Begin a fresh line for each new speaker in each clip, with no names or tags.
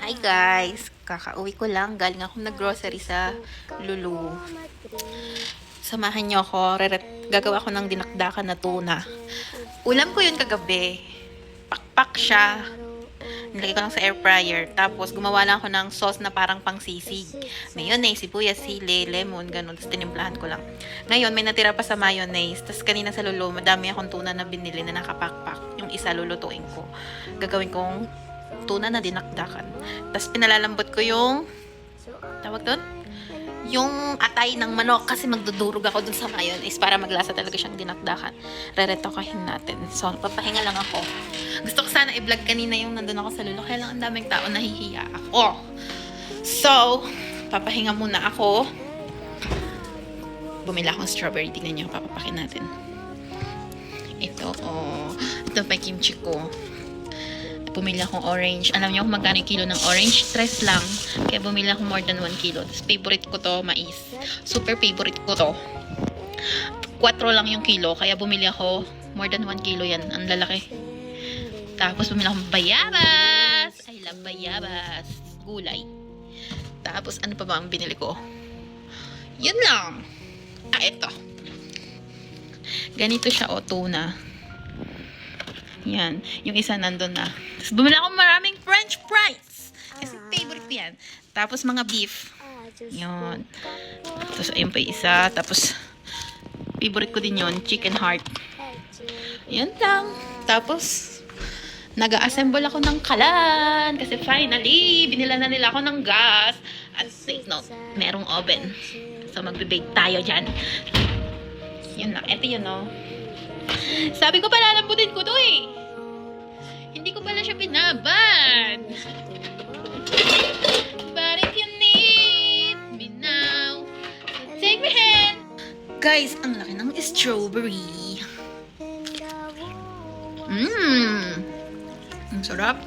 Hi guys! Kakauwi ko lang. Galing akong nag-grocery sa Lulu. Samahan niyo ako. Gagawa ko ng dinakdakan na tuna. Ulam ko yun kagabi. Pakpak siya. Nilagay ko lang sa air fryer. Tapos gumawa lang ako ng sauce na parang pangsisig. Mayonnaise, sibuyas, sili, lemon, ganun. Tapos tinimplahan ko lang. Ngayon, may natira pa sa mayonnaise. Tapos kanina sa Lulu, madami akong tuna na binili na nakapakpak. Yung isa lulutuin ko. Gagawin kong tuna na dinakdakan. Tapos pinalalambot ko yung tawag doon? Yung atay ng manok kasi magdudurog ako dun sa mayonnaise para maglasa talaga siyang dinakdakan. Reretokahin natin. So, papahinga lang ako. Gusto ko sana i-vlog kanina yung nandun ako sa Lulu. Kaya lang ang daming tao, nahihiya ako. So, papahinga muna ako. Bumila akong strawberry. Tignan niyo, papapakin natin. Ito, oh. Ito pa kimchi ko. Bumili akong orange. Alam niyo kung magkano yung kilo ng orange? 3 lang. Kaya bumili ako more than 1 kilo. Tapos favorite ko to, mais. Super favorite ko to. 4 lang yung kilo. Kaya bumili ako more than 1 kilo yan. Ang lalaki. Tapos bumili akong bayabas. I love bayabas. Gulay. Tapos ano pa ba ang binili ko? Yun lang. Ito. Ganito siya, o, tuna. Yan. Yung isa nandun na. Tapos bumili ako maraming french fries. Kasi favorite ko yan. Tapos mga beef. Yun. Tapos ayun pa isa. Tapos favorite ko din yun. Chicken heart. Yan lang. Tapos nag-assemble ako ng kalan. Kasi finally, binila na nila ako ng gas. At take note, merong oven. So magbe-bake tayo dyan. Yun lang. Ito yun, no. Sabi ko pala, lambutin ko to eh. Hindi ko pala siya binabad. But if you need me now, take my hand. Guys, ang laki ng strawberry. Ang sarap.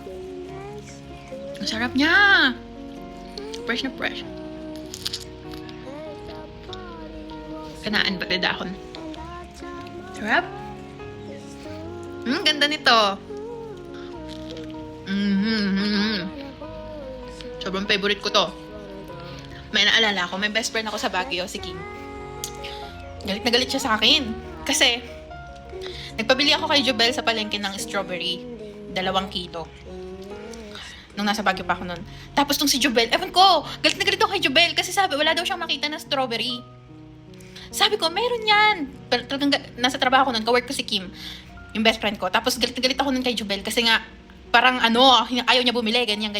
Ang sarap niya. Fresh na fresh. Kanaan ba na dahon? Sarap. Ganda nito. Sobrang favorite ko to. May naalala ako, may best friend ako sa Baguio, si Kim. Galit na galit siya sa akin. Kasi, nagpabili ako kay Jobel sa palengke ng strawberry. 2 kilo. Nung nasa Baguio pa ako nun. Tapos tong si Jobel, ewan ko, galit na galit ako kay Jobel kasi sabi, wala daw siyang makita na strawberry. Sabi ko, meron yan. Pero talagang nasa trabaho ko nun, kawork ko si Kim, yung best friend ko. Tapos galit na galit ako nun kay Jobel kasi nga, parang ayaw niya bumili, ganyan.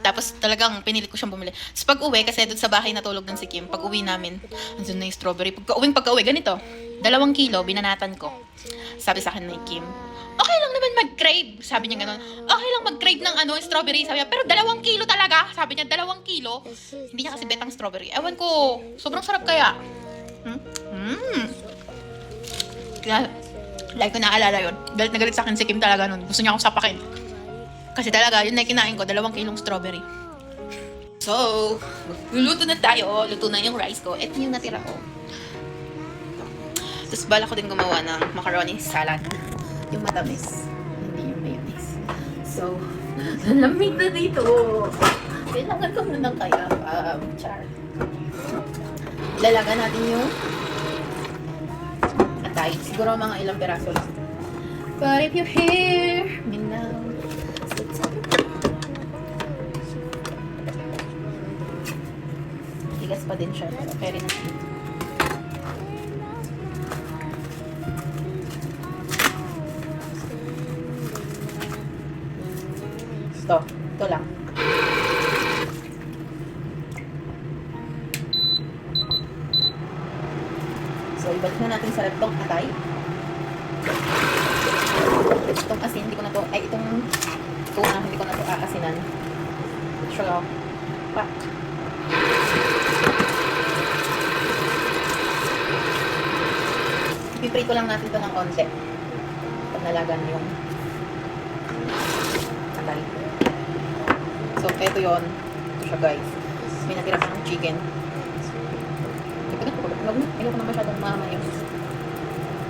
Tapos talagang pinilit ko siyang bumili. Tapos pag uwi, kasi doon sa bahay natulog ng si Kim, pag uwi namin, andun na yung strawberry. Pagka uwi, ganito, 2 kilo, binanatan ko. Sabi sa akin ni Kim, okay lang naman mag-crave. Sabi niya gano'n, okay lang mag-crave ng strawberry. Sabi niya, pero 2 kilo talaga. Sabi niya, 2 kilo. Hindi niya kasi betang strawberry. Ewan ko, sobrang sarap kaya. Kaya, like ko naalala yun. Galit na galit sa akin si Kim talaga nun. Gusto niya akong sapakin. Kasi talaga, yun na kinain ko, 2 kilong strawberry. So, luluto na tayo. Luto na yung rice ko. Ito yung natira ko. Tapos bala ko din gumawa ng macaroni salad. Yung matamis. Hindi yung mayonnaise. So, lamig na dito. Kailangan ko muna kaya char. Lalagan natin yung atay. Siguro mga ilang peraso lang. But if you hear me now, tigas pa din siya. Pero na. Ito lang. So, ibalik na natin sa rep tong atay. Itong asin, hindi ko na to, itong tuna, hindi ko na to aasinan. Sure, pak. Ipiprito lang natin to ng konti. Pag nalagan yung atay. So, ito yun. Ito siya, guys. May natira pa ng chicken. Ayoko na masyadong mamayo.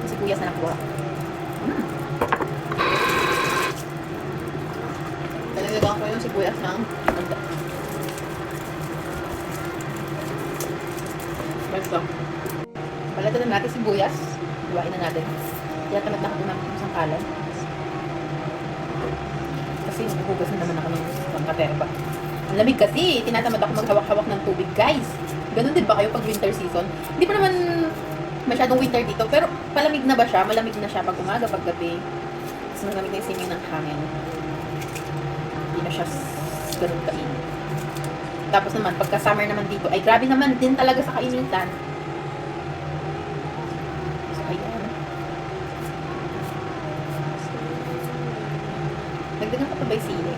Kasi sibuyas na nakuha. Talaga Hawakan ko yung sibuyas ng manda. Basta. Balatan na natin sibuyas. Iwain na natin. Kaya tamad na ako namin yung isang kalan. Kasi hugas na naman ako ng pangkaterba. Ang lamig kasi. Tinatamad ako maghawak-hawak ng tubig, guys. Ganun din ba kayo pag winter season? Hindi pa naman masyadong winter dito. Pero palamig na ba siya? Malamig na siya pag umaga, pag gabi. Mas malamig na yung singay ng hangin. Hindi na siya ganun kainit. Tapos naman, pagka summer naman dito, ay grabe naman din talaga sa kainitan. So, ayan. Nagdagan ka pa ba'y sili?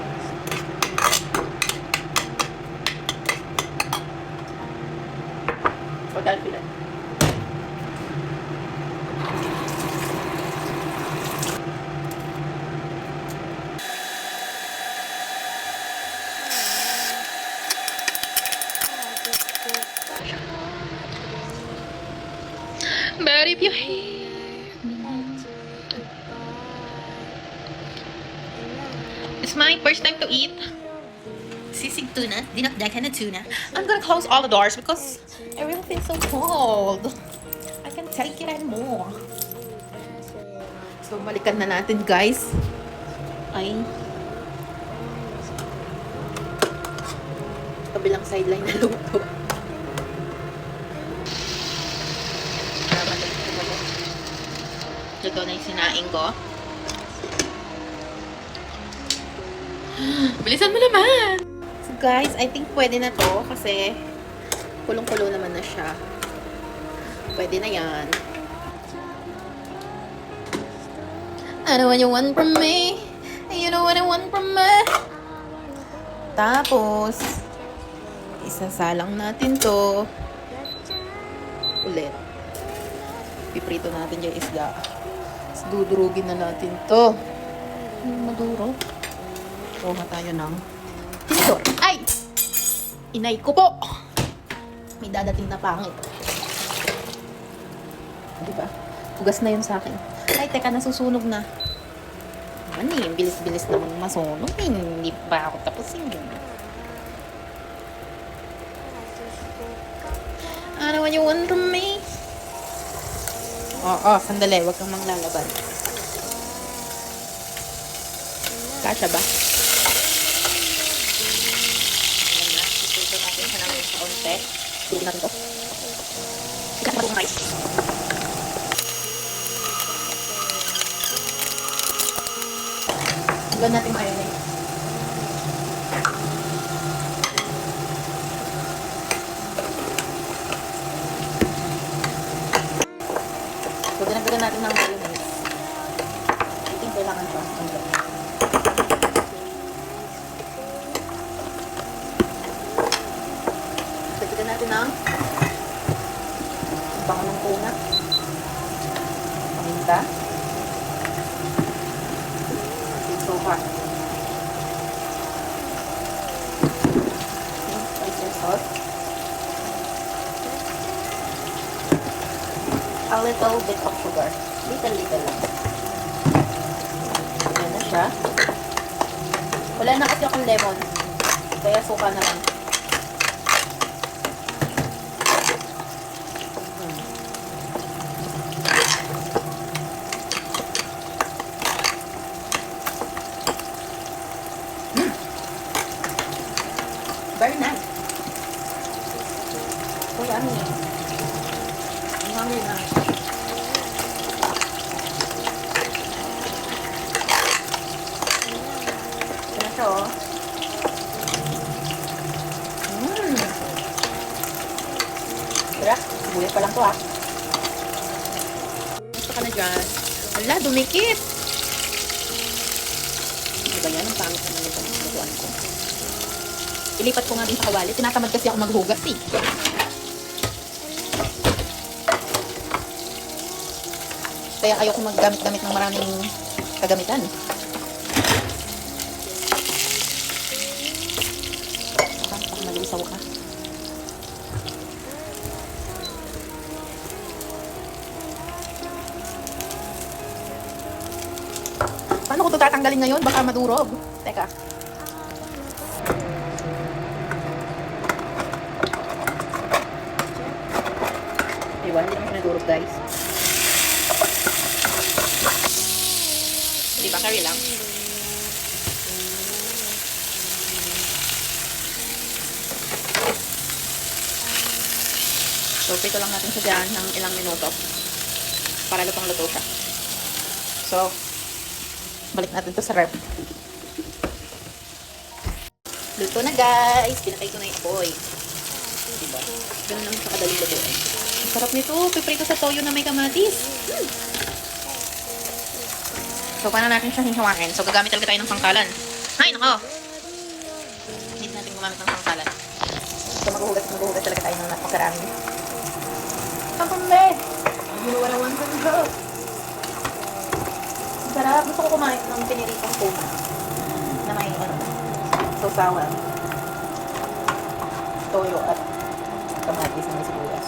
Pagkalpilan. But if you hear me, it's my first time to eat sisig tuna, dinakdakan na tuna. I'm gonna close all the doors because I really feel so cold. I can take it anymore. So, balikan na natin, guys. Ay. Kabilang sideline na luto. Luto na yung sinaing ko. Bilisan mo naman! So guys, I think pwede na to kasi kulong-kulo naman na siya. Pwede na yan. I know what you want from me. You know what I want from me. Tapos, isasalang natin to. Ulit. Piprito natin yung isda. Tapos dudurugin na natin to. Maduro. Kuha tayo ng tinidor. Ay! Inay ko po! May dadating na pangit. Diba? Hugas na yun sa akin. Ay, teka, nasusunog na. Ano eh, bilis-bilis naman masunog. Hindi pa ako tapusin. Ano what you want from me? Oo, sandali. Huwag kang manglalaban. Kasha ba? Ayan na. Isuso natin siya namin sa onte. Tulog natin to. Sikat na itong rice. Huwag natin marinate. So, dinagdagan natin ng mayonnaise. I think kailangan pa. Dagdagan natin ng bango ng tuna. Paminta. Suka. Oyster sauce. A little bit of sugar. Little lang. Ayan na siya. Wala na kasi akong lemon. Kaya suka na lang. Very nice. So yummy. I'm hungry na. Ito na siya, oh. Sarap. Sibuyas pa lang to, ah. Gusto ka na dyan. Wala, dumikit. Ano ba yan? Ang pangit naman yung pangituan ko. Ilipat ko nga din sa kawali. Tinatamad kasi ako maghugas, eh. Kaya ayoko maggamit-gamit ng maraming kagamitan. Baka malusaw ka. Paano ko ito tatanggalin ngayon? Baka madurog. Teka.
Diba? Hindi naman siya nadurog, guys.
Diba? Curry lang.
So, prito lang natin siya dyan ng ilang minuto para lutong-luto siya. So, balik natin to sa ref. Luto na, guys! Pinatay ko na yung apoy. Diba? Ganun lang sa kadaling lutuin. Ang sarap nito. Piprito sa toyo na may kamatis.
So, paano natin siya hihawain? So, gagamit talaga tayo ng pangkalan. Ay, nako! Need natin gumamit ng pangkalan.
So, maghuhugas talaga tayo ng makarami. Pangkambe! Ginawalawan sa nito. Sarap. Gusto ko kumain ng piniritong tuna na may sausawan, toyo at kamatis na may sibuyas.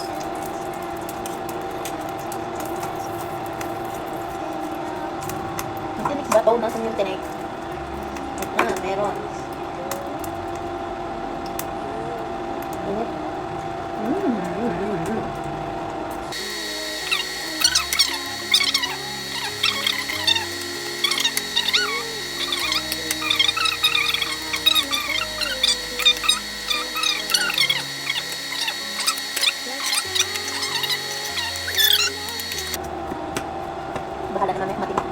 Yung tinik ba ito? Nasaan yung tinik? Meron. Bahala naman may matinik.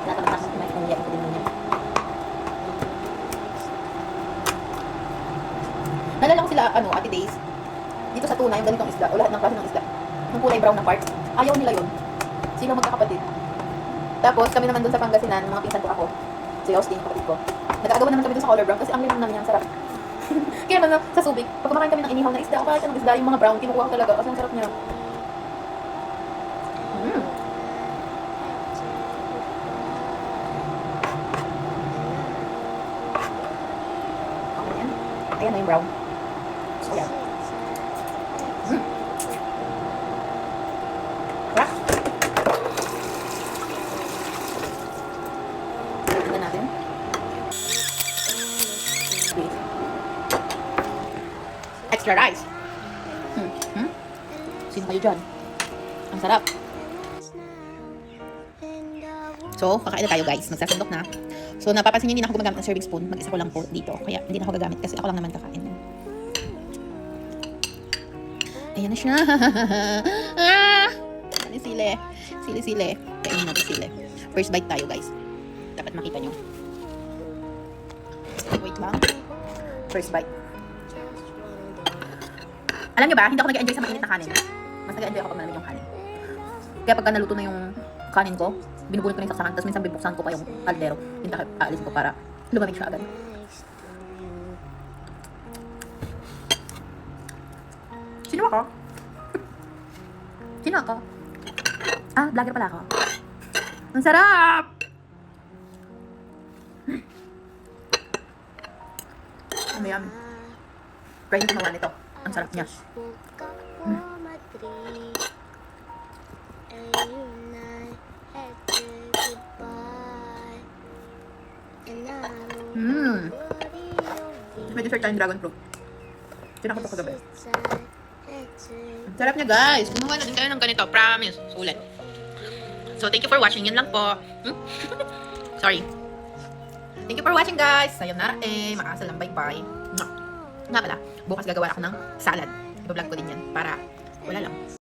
Tinatamad natin may umiyak ko din niya. Nalala ko sila, Ate Days. Dito sa tuna, yung ganitong isda, o lahat ng klase ng isda. Yung kulay brown na part, ayaw nila yun. Sila magkakapatid. Tapos, kami naman dun sa Pangasinan, mga pinsan ko ako. Si Austin, yung kapatid ko. Nag-aagawa naman kami dun sa color brown kasi ang limang namin yan, sarap. Kaya naman sa Subic, pag kumakain kami ng inihaw na isda, o kahit anong isda, yung mga brown, kinukuha ko talaga kasi ang sarap niya. Okay yan. Ayan na yung brown. So, yan. Rock. Tignan natin. Wait. Extra rice. Sino kayo dyan? Ang sarap. So, kakain na tayo, guys. Magsasandok na. So, napapansin niyo, hindi na ako gumagamit ng serving spoon. Mag-isa ko lang po dito. Kaya, hindi na ako gagamit kasi ako lang naman kakain. Ayan na siya. Sili-sili. Sili-sili. Kainin natin sili. First bite tayo, guys. Dapat makita nyo. Wait lang. First bite. Alam nyo ba, hindi ako nag-enjoy sa mainit na kanin. Mas nag-enjoy ako pag malamig yung kanin. Kaya pagka naluto na yung kanin ko, binubunot ko na yung saksakan, tapos minsan bibuksan ko pa yung kaldero. Yung takip, aalisin ko para lumamig siya agad. Sino ako? Sino ako? Ah, vlogger pala ako. Ang sarap! Ano yan? Try nyo gumawa nito. Ang sarap niya. May dessert tayong dragon fruit. Tinakot ako kagabi. Sarap niya, guys.
Gumawa na din kayo ng ganito. Promise. Sulit. So, thank you for watching. Yan lang po. Sorry.
Thank you for watching, guys. Sayonara Makasal lang. Bye-bye. Nga pala, bukas gagawa ako ng salad. I-vlog ko din yan para wala lang.